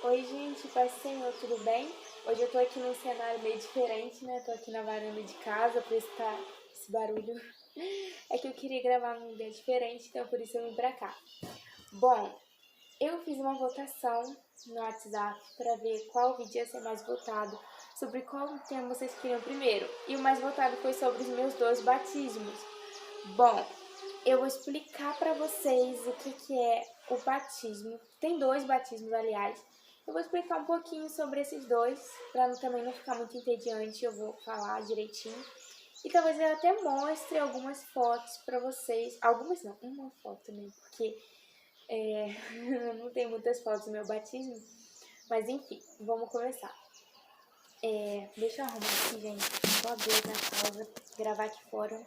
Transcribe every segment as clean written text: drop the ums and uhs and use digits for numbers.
Oi gente, paz do Senhor, tudo bem? Hoje eu tô aqui num cenário meio diferente, né? Tô aqui na varanda de casa, por isso tá esse barulho. É que eu queria gravar num lugar diferente, então por isso eu vim pra cá. Bom, eu fiz uma votação no WhatsApp pra ver qual vídeo ia ser mais votado, sobre qual tema vocês queriam primeiro. E o mais votado foi sobre os meus 2 batismos. Bom, eu vou explicar pra vocês o que é o batismo. Tem 2 batismos, aliás. Eu vou explicar um pouquinho sobre esses dois, para também não ficar muito entediante, eu vou falar direitinho. E talvez eu até mostre algumas fotos para vocês. Algumas não, uma foto, né? Porque não tem muitas fotos do meu batismo. Mas enfim, vamos começar. Deixa eu arrumar aqui, gente. Só Deus na causa. Gravar aqui fora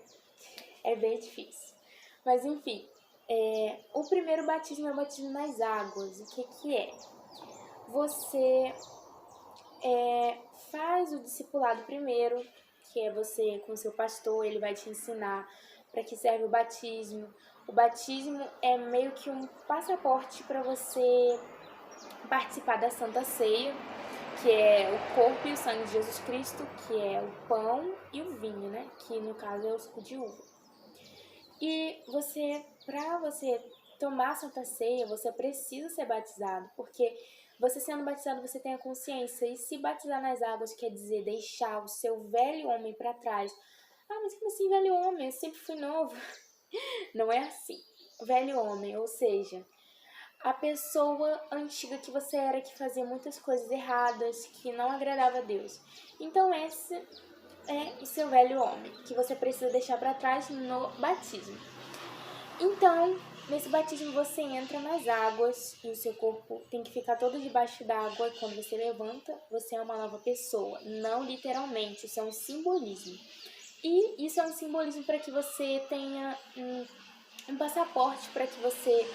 é bem difícil. Mas enfim, o primeiro batismo é o batismo nas águas. O que é? Você faz o discipulado primeiro, que é você com seu pastor, ele vai te ensinar para que serve o batismo. O batismo é meio que um passaporte para você participar da Santa Ceia, que é o corpo e o sangue de Jesus Cristo, que é o pão e o vinho, né? Que no caso é o suco de uva. E para você tomar a Santa Ceia, você precisa ser batizado, porque você sendo batizado, você tem a consciência. E se batizar nas águas quer dizer deixar o seu velho homem para trás. Ah, mas como assim velho homem? Eu sempre fui novo. Não é assim. Velho homem, ou seja, a pessoa antiga que você era, que fazia muitas coisas erradas, que não agradava a Deus. Então esse é o seu velho homem, que você precisa deixar para trás no batismo. Então, nesse batismo você entra nas águas e o seu corpo tem que ficar todo debaixo d'água, e quando você levanta, você é uma nova pessoa. Não literalmente, isso é um simbolismo. E isso é um simbolismo para que você tenha um passaporte, para que você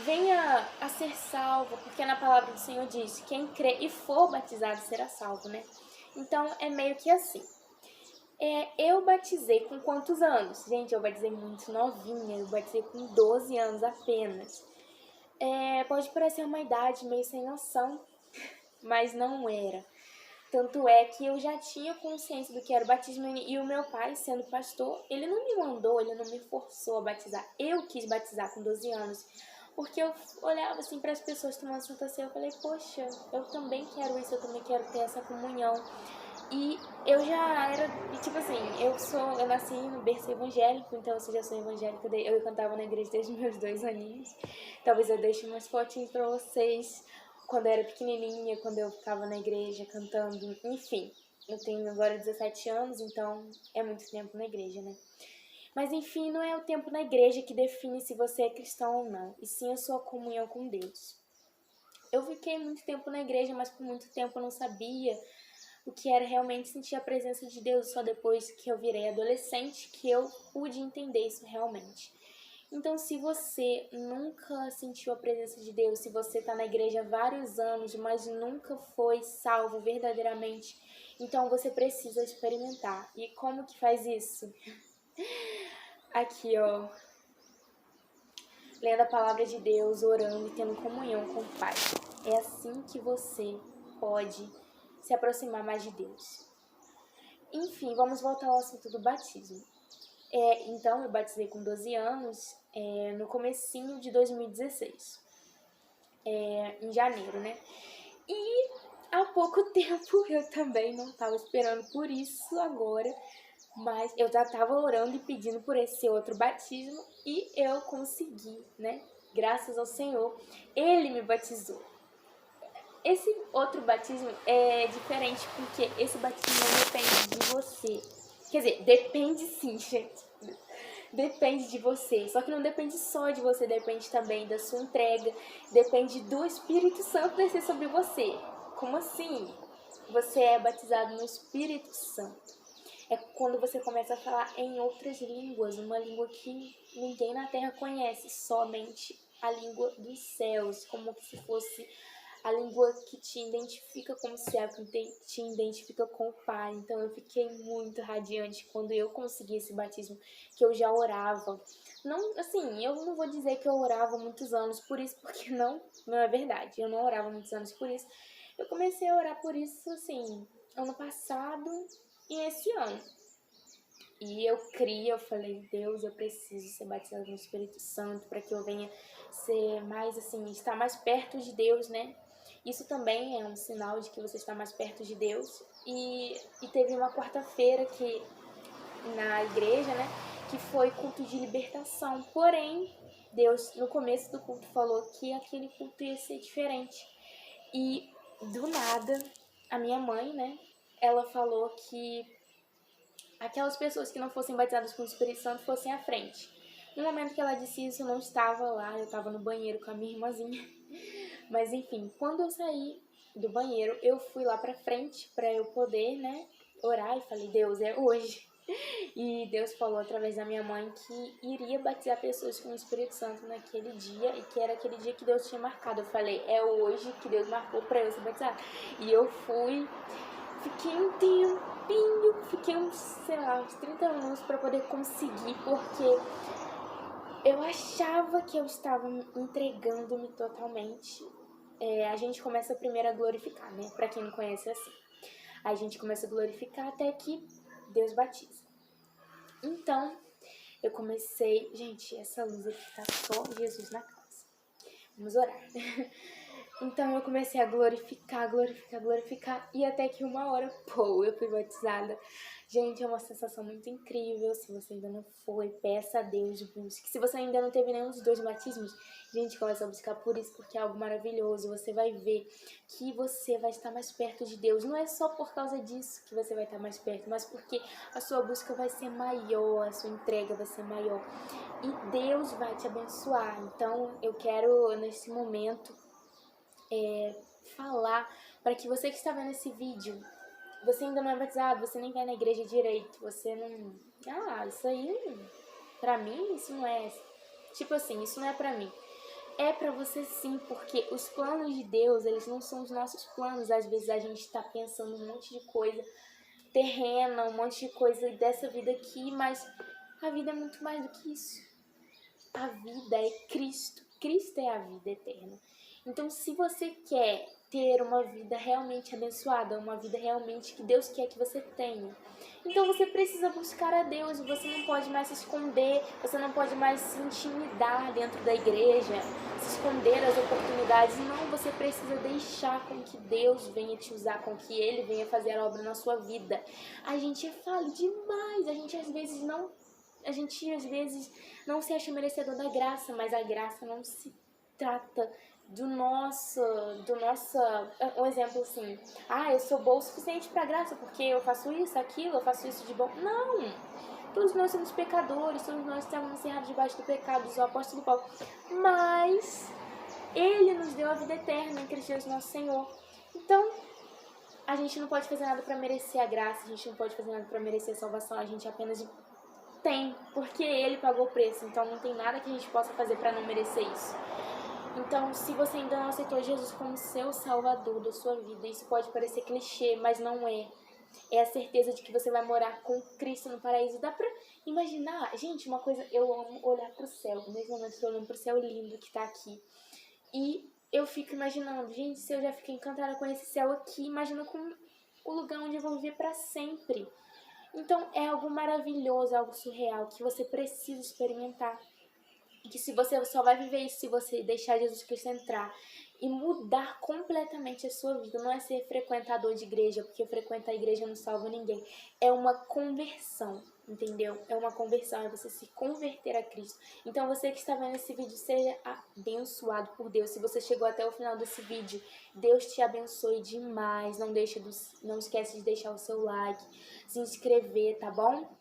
venha a ser salvo, porque na palavra do Senhor diz: quem crê e for batizado será salvo, né? Então é meio que assim. Eu batizei com quantos anos? Gente, eu batizei muito novinha, eu batizei com 12 anos apenas. Pode parecer uma idade meio sem noção, mas não era. Tanto é que eu já tinha consciência do que era o batismo, e o meu pai, sendo pastor, ele não me mandou, ele não me forçou a batizar. Eu quis batizar com 12 anos, porque eu olhava assim para as pessoas tomando Santa Ceia, eu falei, poxa, eu também quero isso, eu também quero ter essa comunhão. E eu já era, tipo assim, eu nasci no berço evangélico, então eu já sou evangélica, eu cantava na igreja desde meus 2 aninhos. Talvez eu deixe umas fotinhas pra vocês, quando eu era pequenininha, quando eu ficava na igreja cantando, enfim. Eu tenho agora 17 anos, então é muito tempo na igreja, né? Mas enfim, não é o tempo na igreja que define se você é cristão ou não, e sim a sua comunhão com Deus. Eu fiquei muito tempo na igreja, mas por muito tempo eu não sabia o que era realmente sentir a presença de Deus. Só depois que eu virei adolescente que eu pude entender isso realmente. Então, se você nunca sentiu a presença de Deus, se você está na igreja há vários anos, mas nunca foi salvo verdadeiramente, então você precisa experimentar. E como que faz isso? Aqui, ó, lendo a palavra de Deus, orando e tendo comunhão com o Pai. É assim que você pode se aproximar mais de Deus. Enfim, vamos voltar ao assunto do batismo. Então, eu batizei com 12 anos, no comecinho de 2016, em janeiro, né? E há pouco tempo eu também não estava esperando por isso agora, mas eu já estava orando e pedindo por esse outro batismo e eu consegui, né? Graças ao Senhor, Ele me batizou. Esse outro batismo é diferente porque esse batismo não depende de você. Quer dizer, depende sim, gente. Depende de você. Só que não depende só de você, depende também da sua entrega. Depende do Espírito Santo descer sobre você. Como assim? Você é batizado no Espírito Santo. É quando você começa a falar em outras línguas, uma língua que ninguém na Terra conhece, somente a língua dos céus, como se fosse a língua que te identifica como servo, que te identifica com o Pai. Então eu fiquei muito radiante quando eu consegui esse batismo, que eu já orava. Não, assim, eu não vou dizer que eu orava muitos anos por isso, porque não é verdade. Eu não orava muitos anos por isso. Eu comecei a orar por isso, assim, ano passado e esse ano. E eu criei, eu falei, Deus, eu preciso ser batizada no Espírito Santo para que eu venha ser mais, assim, estar mais perto de Deus, né? Isso também é um sinal de que você está mais perto de Deus. E teve uma quarta-feira que na igreja, né, que foi culto de libertação. Porém, Deus, no começo do culto, falou que aquele culto ia ser diferente. E, do nada, a minha mãe, né, ela falou que aquelas pessoas que não fossem batizadas com o Espírito Santo fossem à frente. No momento que ela disse isso, eu não estava lá, eu estava no banheiro com a minha irmãzinha. Mas enfim, quando eu saí do banheiro, eu fui lá pra frente para eu poder, né, orar e falei, Deus, é hoje. E Deus falou através da minha mãe que iria batizar pessoas com o Espírito Santo naquele dia e que era aquele dia que Deus tinha marcado. Eu falei, é hoje que Deus marcou para eu ser batizada. E eu fui, fiquei um tempinho, fiquei uns, sei lá, uns 30 minutos para poder conseguir, porque eu achava que eu estava entregando-me totalmente. A gente começa primeiro a glorificar, né? Pra quem não conhece, é assim. A gente começa a glorificar até que Deus batiza. Então, eu comecei... Gente, essa luz aqui tá só Jesus na casa. Vamos orar. Então, eu comecei a glorificar. E até que uma hora, pô, eu fui batizada. Gente, é uma sensação muito incrível. Se você ainda não foi, peça a Deus, busque. Se você ainda não teve nenhum dos dois batismos, gente, começa a buscar por isso, porque é algo maravilhoso. Você vai ver que você vai estar mais perto de Deus. Não é só por causa disso que você vai estar mais perto, mas porque a sua busca vai ser maior, a sua entrega vai ser maior. E Deus vai te abençoar. Então, eu quero, nesse momento, falar para que você que está vendo esse vídeo, você ainda não é batizado, você nem vai na igreja direito, você não... isso aí, pra mim, isso não é... Tipo assim, isso não é pra mim. É pra você sim, porque os planos de Deus, eles não são os nossos planos. Às vezes a gente tá pensando um monte de coisa terrena, um monte de coisa dessa vida aqui, mas a vida é muito mais do que isso. A vida é Cristo. Cristo é a vida eterna. Então, se você quer ter uma vida realmente abençoada, uma vida realmente que Deus quer que você tenha, então você precisa buscar a Deus. Você não pode mais se esconder, você não pode mais se intimidar dentro da igreja, se esconder das oportunidades. Não, você precisa deixar com que Deus venha te usar, com que Ele venha fazer a obra na sua vida. A gente é falho demais, a gente às vezes não se acha merecedor da graça, mas a graça não se trata um exemplo assim, eu sou boa o suficiente para graça, porque eu faço isso, aquilo, eu faço isso de bom. Não! Todos nós somos pecadores, todos nós estamos encerrados debaixo do pecado, diz o apóstolo Paulo. Mas Ele nos deu a vida eterna em Cristo Jesus nosso Senhor. Então, a gente não pode fazer nada para merecer a graça, a gente não pode fazer nada para merecer a salvação, a gente apenas tem, porque Ele pagou o preço, então não tem nada que a gente possa fazer para não merecer isso. Então, se você ainda não aceitou Jesus como seu salvador da sua vida, isso pode parecer clichê, mas não é. É a certeza de que você vai morar com Cristo no paraíso. Dá pra imaginar? Gente, uma coisa, eu amo olhar pro céu. Nesse momento eu tô olhando pro céu lindo que tá aqui. E eu fico imaginando, gente, se eu já fiquei encantada com esse céu aqui, imagina com o lugar onde eu vou viver pra sempre. Então, é algo maravilhoso, algo surreal, que você precisa experimentar. Que se você só vai viver isso se você deixar Jesus Cristo entrar e mudar completamente a sua vida. Não é ser frequentador de igreja, porque frequentar a igreja não salva ninguém. É uma conversão, entendeu? É uma conversão, é você se converter a Cristo. Então você que está vendo esse vídeo, seja abençoado por Deus. Se você chegou até o final desse vídeo, Deus te abençoe demais. Não esquece de deixar o seu like, se inscrever, tá bom?